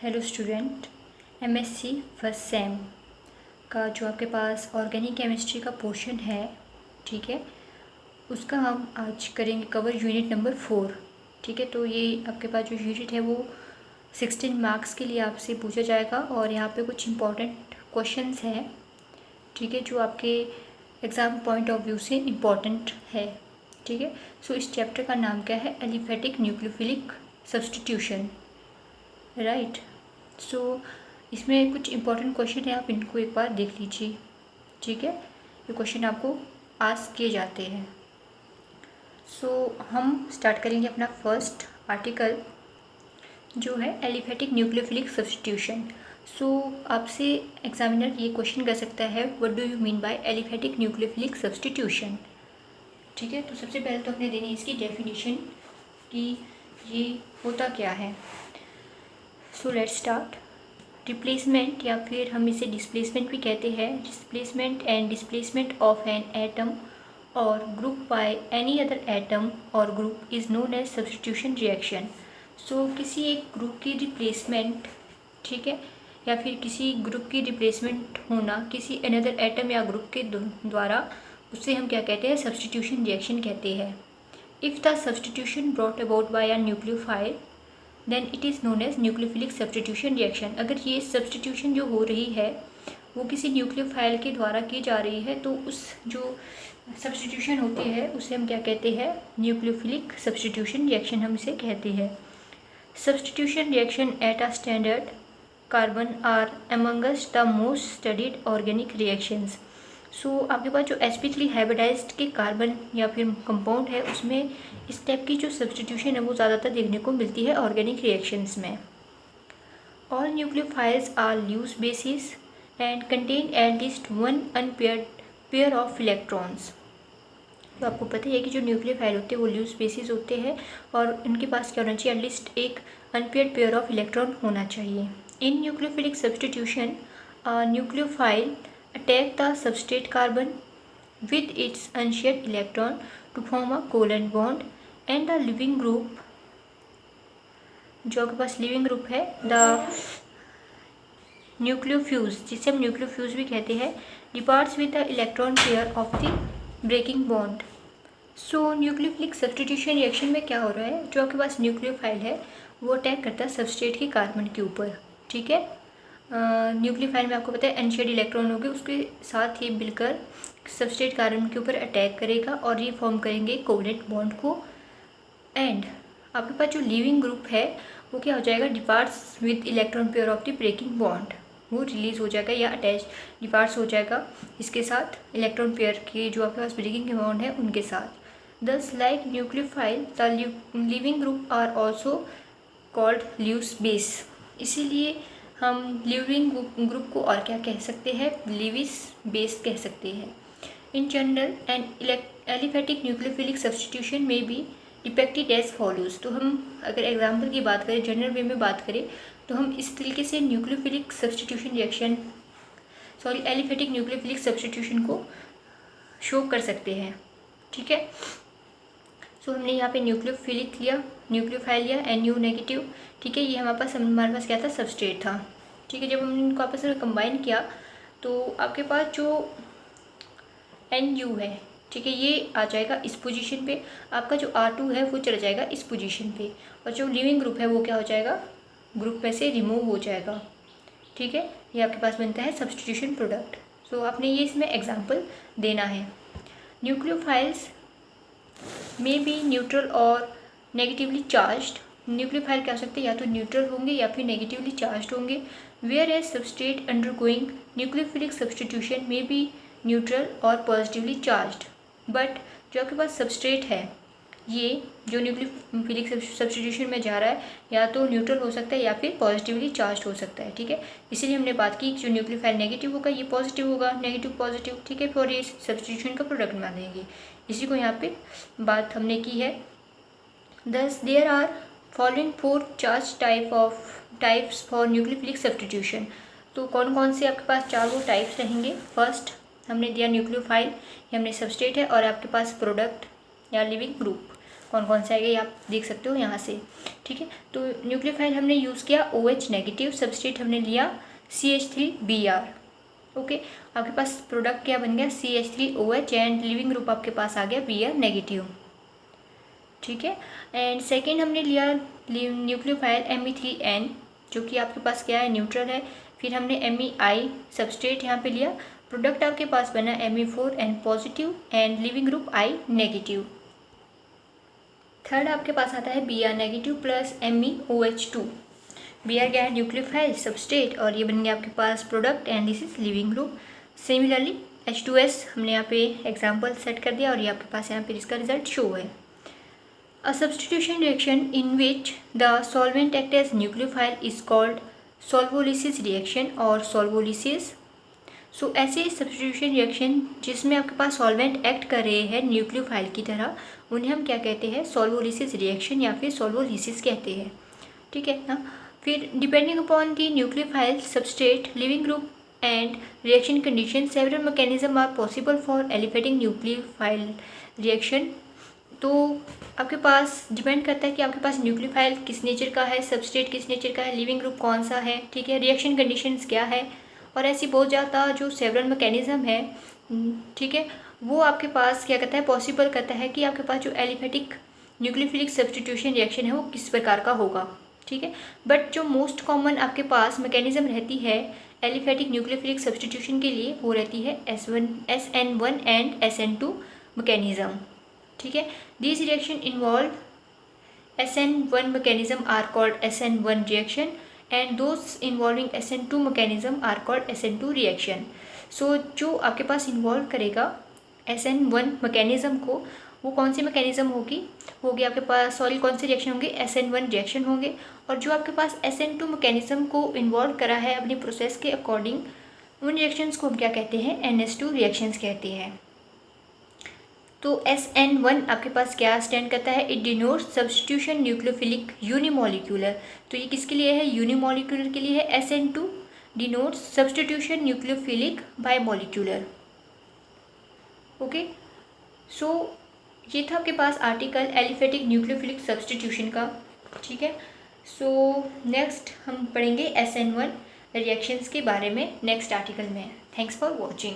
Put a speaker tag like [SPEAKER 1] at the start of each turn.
[SPEAKER 1] Hello student, MSc first sem का जो आपके पास ऑर्गेनिक केमिस्ट्री का पोर्शन है, ठीक है, उसका हम आज करेंगे कवर यूनिट नंबर 4। ठीक है, तो ये आपके पास जो यूनिट है वो 16 मार्क्स के लिए आपसे पूछा जाएगा और यहाँ पे कुछ इम्पॉर्टेंट क्वेश्चंस हैं, ठीक है, जो आपके एग्ज़ाम पॉइंट ऑफ व्यू से इम्पॉर्टेंट है। ठीक है, सो इस चैप्टर का नाम क्या है? Aliphatic nucleophilic substitution, right. So इसमें कुछ इम्पोर्टेंट क्वेश्चन है, आप इनको एक बार देख लीजिए। ठीक है, ये क्वेश्चन आपको आस्क किए जाते हैं। सो हम स्टार्ट करेंगे अपना फर्स्ट आर्टिकल जो है एलिफेटिक न्यूक्लियोफिलिक सब्स्टिट्यूशन। सो आपसे एग्जामिनर ये क्वेश्चन कर सकता है, what do you mean by aliphatic nucleophilic substitution. ठीक है, तो सबसे पहले तो हमने देनी इसकी डेफिनेशन कि ये होता क्या है। So let's start. रिप्लेसमेंट या फिर हम इसे डिस्प्लेसमेंट भी कहते हैं। Displacement and displacement of an atom और group by any other atom और group is known as substitution reaction. So किसी एक ग्रुप की रिप्लेसमेंट, ठीक है, या फिर किसी ग्रुप की रिप्लेसमेंट होना किसी अनदर एटम या ग्रुप के द्वारा, उससे हम क्या कहते हैं? सब्स्टिट्यूशन रिएक्शन कहते हैं। If the substitution brought about by a nucleophile then it is known as nucleophilic substitution reaction. अगर ये सब्स्टिट्यूशन जो हो रही है वो किसी न्यूक्लियोफाइल के द्वारा की जा रही है तो उस जो सब्स्टिट्यूशन होती है उसे हम क्या कहते हैं? न्यूक्लियोफिलिक सब्स्टिट्यूशन रिएक्शन हम इसे कहते हैं। Substitution reaction at a standard carbon are amongst the most studied organic reactions. So आपके पास जो sp3 हाइब्रिडाइज्ड के कार्बन या फिर कंपाउंड है उसमें इस टाइप की जो सब्स्टिट्यूशन है वो ज़्यादातर देखने को मिलती है ऑर्गेनिक रिएक्शंस में। All nucleophiles are Lewis bases and contain at least one unpaired pair of electrons. तो आपको पता है कि जो न्यूक्लियोफाइल होते हैं वो लूज बेसिस होते हैं और उनके पास क्या होना चाहिए? एटलीस्ट एक अनपेयर्ड पेयर ऑफ इलेक्ट्रॉन होना चाहिए। In nucleophilic substitution nucleophile attack the substrate carbon with its unshared electron to form a covalent bond and the leaving group, जो आपके पास लिविंग ग्रुप है, द न्यूक्लियोफ्यूज, जिसे हम न्यूक्लियोफ्यूज भी कहते हैं, departs with the electron pair of the breaking bond. So nucleophilic substitution reaction में क्या हो रहा है? जो आपके पास न्यूक्लियोफाइल है वो अटैक करता है सबस्ट्रेट के कार्बन के ऊपर। ठीक है, न्यूक्लियोफाइल में आपको पता है अनशेड इलेक्ट्रॉन होंगे, उसके साथ ही मिलकर सबस्ट्रेट कार्बन के ऊपर अटैक करेगा और ये फॉर्म करेंगे कोवलेंट बॉन्ड को। एंड आपके पास जो लिविंग ग्रुप है वो क्या हो जाएगा? Departs with electron pair of the breaking bond, वो रिलीज हो जाएगा या अटैच डिपार्ट्स हो जाएगा इसके साथ इलेक्ट्रॉन पेयर के जो आपके पास ब्रेकिंग बॉन्ड है उनके साथ। Thus like nucleophile the leaving group are also called Lewis base. इसीलिए हम लिविंग ग्रुप को और क्या कह सकते हैं? लिविस बेस कह सकते हैं। In general and aliphatic nucleophilic substitution में भी डिपेक्टेड एज फॉलोज। तो हम अगर एग्जाम्पल की बात करें, जनरल वे में बात करें, तो हम इस तरीके से nucleophilic substitution reaction aliphatic nucleophilic substitution को शो कर सकते हैं। ठीक है, सो हमने यहाँ पे न्यूक्लियोफिलिक लिया, न्यूक्लियोफाइल लिया, NU नेगेटिव। ठीक है, ये हमारे पास क्या था? सबस्ट्रेट था। ठीक है, जब हमने इनको आपस में कंबाइन किया तो आपके पास जो NU है, ठीक है, ये आ जाएगा इस पोजीशन पे, आपका जो R2 है वो चला जाएगा इस पोजीशन पे और जो लिविंग ग्रुप है वो क्या हो जाएगा? ग्रुप में से रिमूव हो जाएगा। ठीक है, ये आपके पास बनता है सब्स्टिट्यूशन प्रोडक्ट। सो आपने ये इसमें एग्जाम्पल देना है। न्यूक्लियोफाइल्स मे बी न्यूट्रल और नेगेटिवली चार्ज्ड। न्यूक्लियोफाइल क्या हो सकते हैं? या तो न्यूट्रल होंगे या फिर नेगेटिवली चार्ज्ड होंगे। Whereas substrate undergoing nucleophilic substitution में बी न्यूट्रल और पॉजिटिवली चार्ज्ड। बट जो आपके पास सबस्ट्रेट है ये जो न्यूक्लियोफिलिक सब्स्टिट्यूशन में जा रहा है या तो न्यूट्रल हो सकता है या फिर पॉजिटिवली चार्ज्ड हो सकता है। ठीक है, इसीलिए हमने बात की जो न्यूक्लियोफाइल नेगेटिव होगा ये पॉजिटिव होगा, नेगेटिव पॉजिटिव। ठीक है, फिर ये सब्स्टिट्यूशन का प्रोडक्ट मानेंगे। इसी को यहाँ पे बात हमने की है। Thus there are following 4 charge types for nucleophilic substitution. तो कौन कौन से आपके पास 4 वो टाइप्स रहेंगे? फर्स्ट हमने दिया न्यूक्लियोफाइल, ये हमने सबस्ट्रेट है, और आपके पास प्रोडक्ट या लिविंग ग्रुप। कौन कौन से आएगा ये आप देख सकते हो यहाँ से, ठीक है। तो न्यूक्लियोफाइल हमने यूज़ किया OH नेगेटिव, सब्सट्रेट हमने लिया CH3Br, ओके। आपके पास प्रोडक्ट क्या बन गया CH3OH एंड लिविंग ग्रुप आपके पास आ गया Br नेगेटिव, ठीक है। एंड सेकेंड हमने लिया न्यूक्लियोफाइल Me3N जो कि आपके पास क्या है न्यूट्रल है। फिर हमने MEI सब्सट्रेट यहाँ पे लिया, प्रोडक्ट आपके पास बना Me4N positive and leaving group I negative. Third आपके पास आता है Br negative plus MeOH2। Br क्या है न्यूक्लियोफाइल सब्सट्रेट और ये बन गया आपके पास product and this is living group. Similarly H2S हमने यहाँ पे एग्जाम्पल सेट कर दिया और ये आपके पास यहाँ पे इसका रिजल्ट शो है। A substitution reaction in which the solvent act as nucleophile is called solvolysis reaction और solvolysis। सो ऐसे सब्स्टिट्यूशन रिएक्शन जिसमें आपके पास सॉल्वेंट एक्ट कर रहे हैं न्यूक्लियोफाइल की तरह, उन्हें हम क्या कहते हैं सॉल्वोलिसिस रिएक्शन या फिर सॉल्वोलिसिस कहते हैं, ठीक है ना। फिर depending upon the nucleophile substrate living group and reaction condition several mechanism are possible for aliphatic nucleophile reaction. तो आपके पास डिपेंड करता है कि आपके पास न्यूक्लियोफाइल किस नेचर का है, सब्सट्रेट किस नेचर का है, लिविंग ग्रुप कौन सा है, ठीक है, रिएक्शन कंडीशंस क्या है और ऐसी बहुत ज़्यादा जो सेवरल मैकेनिज्म है, ठीक है, वो आपके पास क्या करता है पॉसिबल करता है कि आपके पास जो एलिफेटिक न्यूक्लियोफिलिक सब्स्टिट्यूशन रिएक्शन है वो किस प्रकार का होगा, ठीक है। बट जो मोस्ट कॉमन आपके पास मैकेनिज्म रहती है एलिफेटिक न्यूक्लियोफिलिक सब्स्टिट्यूशन के लिए वो रहती है SN1 एंड SN2 मैकेनिज्म, ठीक है। These reaction involve SN1 mechanism are called SN1 reaction and those involving SN2 mechanism are called SN2 reaction। So जो आपके पास इन्वॉल्व करेगा SN1 mechanism को वो कौन सी मैकेनिज्म होगी आपके पास सॉरी कौन से रिएक्शन होंगे SN1 रिएक्शन होंगे, और जो आपके पास SN2 मैकेनिज्म को इन्वॉल्व करा है अपनी प्रोसेस के अकॉर्डिंग उन रिएक्शंस को हम क्या कहते हैं NS2 रिएक्शंस कहते हैं। तो SN1 आपके पास क्या स्टैंड करता है, it denotes substitution nucleophilic unimolecular. तो ये किसके लिए है यूनिमोलिकुलर के लिए है। SN2 denotes substitution nucleophilic bimolecular, okay. So ये था आपके पास आर्टिकल एलिफेटिक न्यूक्लियोफिलिक सब्स्टिट्यूशन का, ठीक है। सो नेक्स्ट हम पढ़ेंगे SN1 रिएक्शंस के बारे में नेक्स्ट आर्टिकल में। Thanks for watching.